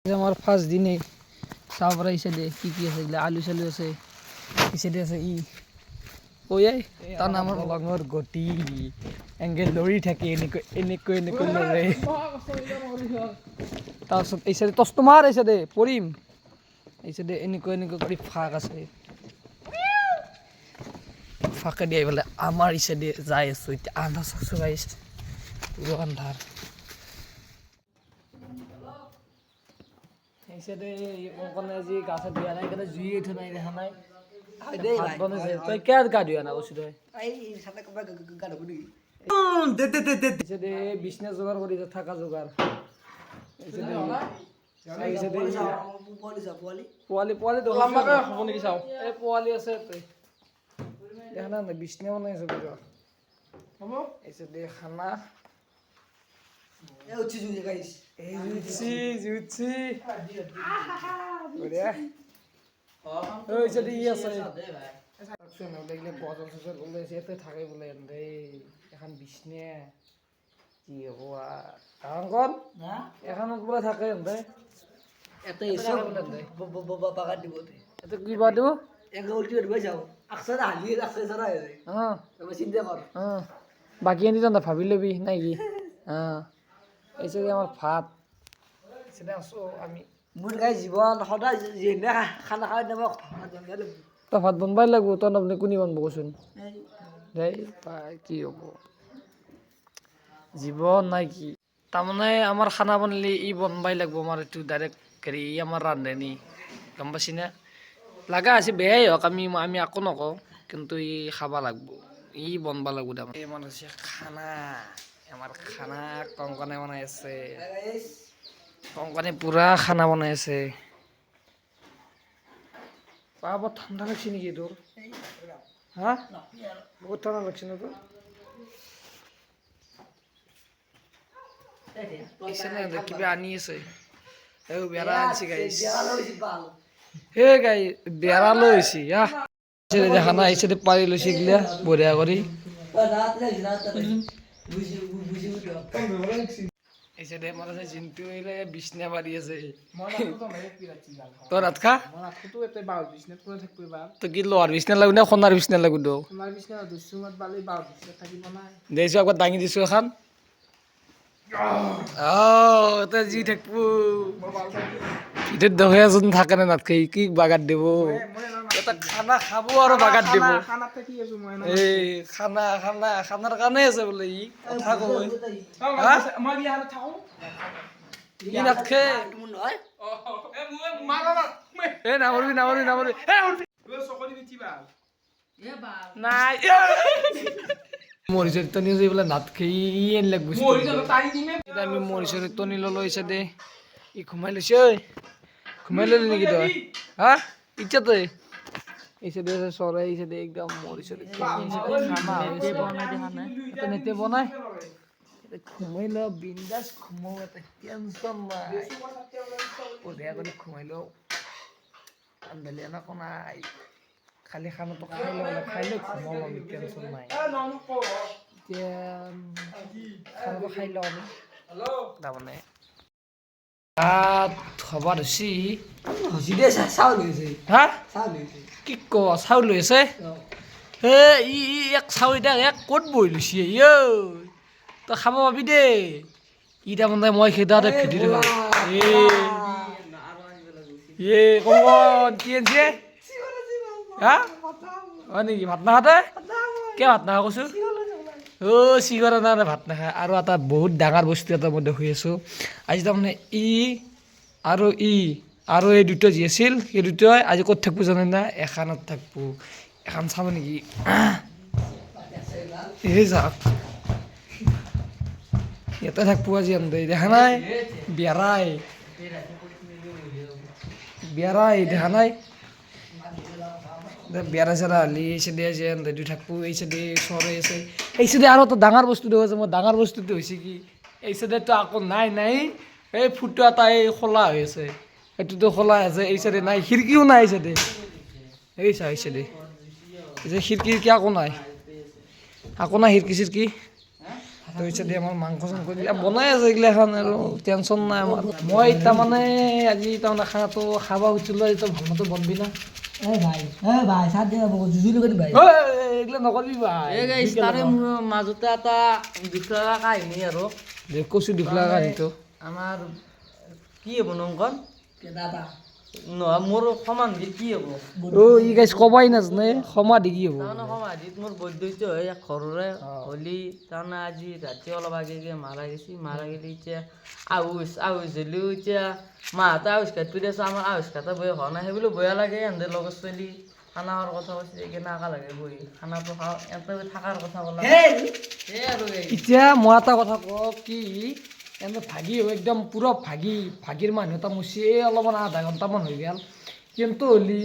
আমার ফার্স্ট দিনে চাপরা হিসেবে কি আছে এগুলা আলু চালু আছে হিসেবে আছে ওই তাৰ নাম লঙৰ গতি এংগেল লৰি থাকে এনেকৈ লৰে তাৰপিছত এই চাইডে টচ তোমাৰ এই চাইডে পৰিম এই চাইডে এনেকৈ কৰি ফাঁক আছে ফাঁকে দিয়ে বোলে আমাৰ এই চাইডে যাই আছো এতিয়া আন্ধাৰ চাকছো গাইছ পুরো আন্ধার এই সাইডে কোনকনে আজি গাছে দিয়া নাই কেনে জুই উঠে নাই দেখা নাই ভাত বনাইছে তই কে গা দিয়া না কৈছো তই এই সাথে কবা গা ধুব নেকি এই সাইডে বিজনেস জোগাৰ কৰি থাকা জোগাৰ এই সাইডে পোৱালি দোকানকে হ'ব নেকি চাও এই পোৱালি আছে তই দেখা নাই বিজনেস বনাইছে পুৰা হ'ব এই সাইডে খানা এই উঠি জুই গাইস এই জুচি বঢ়িয়া ওই যদি আছে শুন দেখলে বদল সসর বলে এতে থাকে বলে রে এখন বিছনে কি হবো কারণ কোন না এখন বলে থাকে রে এত এসব বাবা দিব এত কি বাদ দিব এক উল্টি দিব যাও আকসার হালি আকসার সারা যায় হ্যাঁ তুমি চিন্তা কর হ্যাঁ বাকি এনে জানা ভাবি লবি নাই কি হ্যাঁ এই যে আমার ভাত সেটা আসো আমি মোৰ গাই জীৱন সদায় যেনে খানা খাই নাম তো ভাত বনবাই লাগবো তখন আপনি কোনি বানবো কচোন দেই কি হব জীবন নাই কি তাৰমানে আমাৰ খানা বনলে ই বনবাই লাগবো আমাৰ একটু ডাইৰেক্ট হেৰি ই আমাৰ ৰান্ধনি গম পাইছি না লাগা আছে বেয়াই হোক আমি আকো নকওঁ কিন্তু ই খাবা লাগবো ই বনবা লাগবো তাৰমানে এই মানে আছে খানা আমার খানা কংকনে বনাই আছে কংকনে পুরা খানা বনাই আছে বাবা ঠান্ডা লাগছে নাকি তোর হ্যাঁ বহুত ঠান্ডা লাগছে না তোর কিবা আনি আছে বেড়া আনছি গাইস হে গাই বেড়া লইছি দেখা না এসে পারি লইছি গিলা বঢ়িয়া কৰি এসে দে মারা যায় জিন্তু এলে বিছনা বাড়ি আছে তোর আতকা তো এতে বাউ বিছনা করে থাকবে বা তো কি লোহার বিছনা লাগু না খনার বিছনা লাগু দো তোমার বিছনা দুসুমত বালি বাউ বিছনা থাকিব না দেইছো একবার দাঙি দিছো এখন তে জি থাকবো এটা দহে যন থাকে না নাতকে কি বাগাত দেব এটা খানা খাবো আর বাগাত দেব খানা থেকে আছো মই না এই খানার কানে আছে বলে ই কথা কই মই গিয়া হাতে থাকো ই নাতকে মোৰ নহয় এ মুয়ে মারা না এ নামরবি এ সকলি দিবা নাই মরিচের তনি যে বলে নাত খেয়ে এন লাগবো মই জানো তাই দিমে এটা আমি মরিচের তনি ললো ইসে দে ই ঘুমাই লৈছে ওই ঘুমাই ললি নাকি তই হ্যাঁ ইচ্ছা তো ইসে দে সরে ইসে দে একদম মরিচের নেতে বনাই ঘুমাই ল বিন্দাস ঘুমাও এটা টেনশন নাই বঢ়িয়া কৰি ঘুমাই ল আন্দালি না কোন নাই খালি খানাটো খাই লৈ ঘুমাও আমি টেনশন নাই এতিয়া খানাটো খাই লওঁ আমি তাৰমানে ভাত হ'ব ধৰিছি হসি দে চাউল হৈছে হা চাউল হৈছে কি ক চাউল লৈ আছে হে ই এক চাউল এতিয়া এক ক'ত বহি লৈছি তই খাব পাবি দেই ই তাৰমানে মই সেইদাতে ফিটি দিলোঁ কমন কি আনিছে হা হয় নেকি ভাত নাখাতে কিয় ভাত নাখা কৈছো চিগৰা নাই ভাত নাখায় আৰু এটা বহুত ডাঙৰ বস্তু এটা মই দেখি আছোঁ আজি তাৰমানে আৰু এই দুটা যি আছিল সেই দুটাই আজি ক'ত থাকিব জানে না এখানত থাকিব এখন চাব নেকি এই যাওক ইয়াতে থাকিব আজি আন দেখা নাই বেৰাই দেখা নাই বেৰা চেৰা হলি এই চাইডে আছে দুই থাকবো এই চাইডে চৰাই আছে এই চাইডে আৰু এটা ডাঙৰ বস্তু দেখা আছে মই ডাঙৰ বস্তুটো হৈছে কি এই চাইডেতো আকৌ নাই এই ফুটা এটা এই খোলা হৈ আছে সেইটোতো খোলা আছে এই চাইডে নাই খিৰিকীও নাই এই চাইডে এই চাইডে এই যে খিৰিকী আকৌ নাই খিৰিকী চিৰিকী তো পিছত আমাৰ মাংস চাংস এইবিলাক বনাই আছে এইগিলাখান আৰু টেনশ্যন নাই আমাৰ মই তাৰমানে আজি তাৰমানে খানাটো খাব খুজিছিলোঁ এইটো ভালমতে বনবি না ভাই চাহ দিয়া জুজুলি কৰি ভাই এইগিলা নকৰিবি ভাই তাৰে মাজতে এটা দুখ লগা কাহিনী আৰু কৈছোঁ দিপলা গাড়ীটো আমাৰ কি হ'ব নংকন নহয় মোৰ সমাধি কি হ'ব ই গাইছ কবাই নাজানে সমাধি কি হ'ব তাৰমানে সমাধিত মোৰ বৈদ্যুত হয় ঘৰৰে হলি তাৰমানে আজি ৰাতি অলপ আগে মাৰা গেছি মাৰা গেলি এতিয়া আহুচ হ'লেও এতিয়া মাহঁতে আহুচ কাটিব দিছে আমাৰ আহুচ কাটা বয়স হোৱা নাই সেইবুলি বেয়া লাগে এহেঁতে লগত চলি খানা খোৱাৰ কথা কৈছে কেনেকুৱা লাগে বহি খানাটো খাওঁ এহঁতে থকাৰ কথা ক'লা সেই আৰু এতিয়া মই এটা কথা কওঁ কি এনে ভাগি একদম পুৰা ভাগিৰ মানুহ এটা মুচি এই অলপমান আধা ঘণ্টামান হৈ গ'ল কিন্তু হ'লি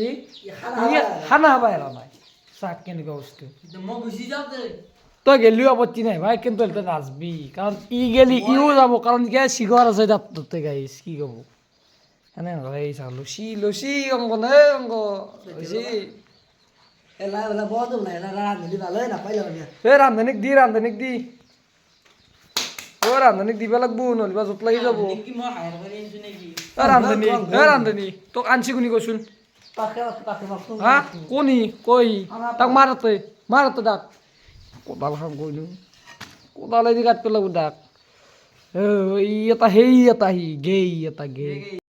খানা খাব এৰা নাই চাক কেনেকুৱা বস্তু মই গুচি যাওঁ দে তই গেলিও আপত্তি নাই ভাই কিন্তু তই নাচবি কাৰণ ই গেলি ইও যাব কাৰণ কি চিগৰ আছে তাতে গাইছ কি ক'ব এনে নহয় এই চাওঁ লচি অংক নে অংক লচি এই ৰান্ধনীক দি ৰান্ধনীক দিব লাগব নহ'লে জোত লাগি যাব কি মই হায়াৰ কৰি আনিছোঁ নেকি ৰান্ধনী তোক আনছি কোনি কচোন হা কোনি কৈ তাক মাৰতে তাক কোদালখন কৈলো কোদালেদি কাটিব লাগিব তাক ই এটা সেই এটা সি গেই এটা গে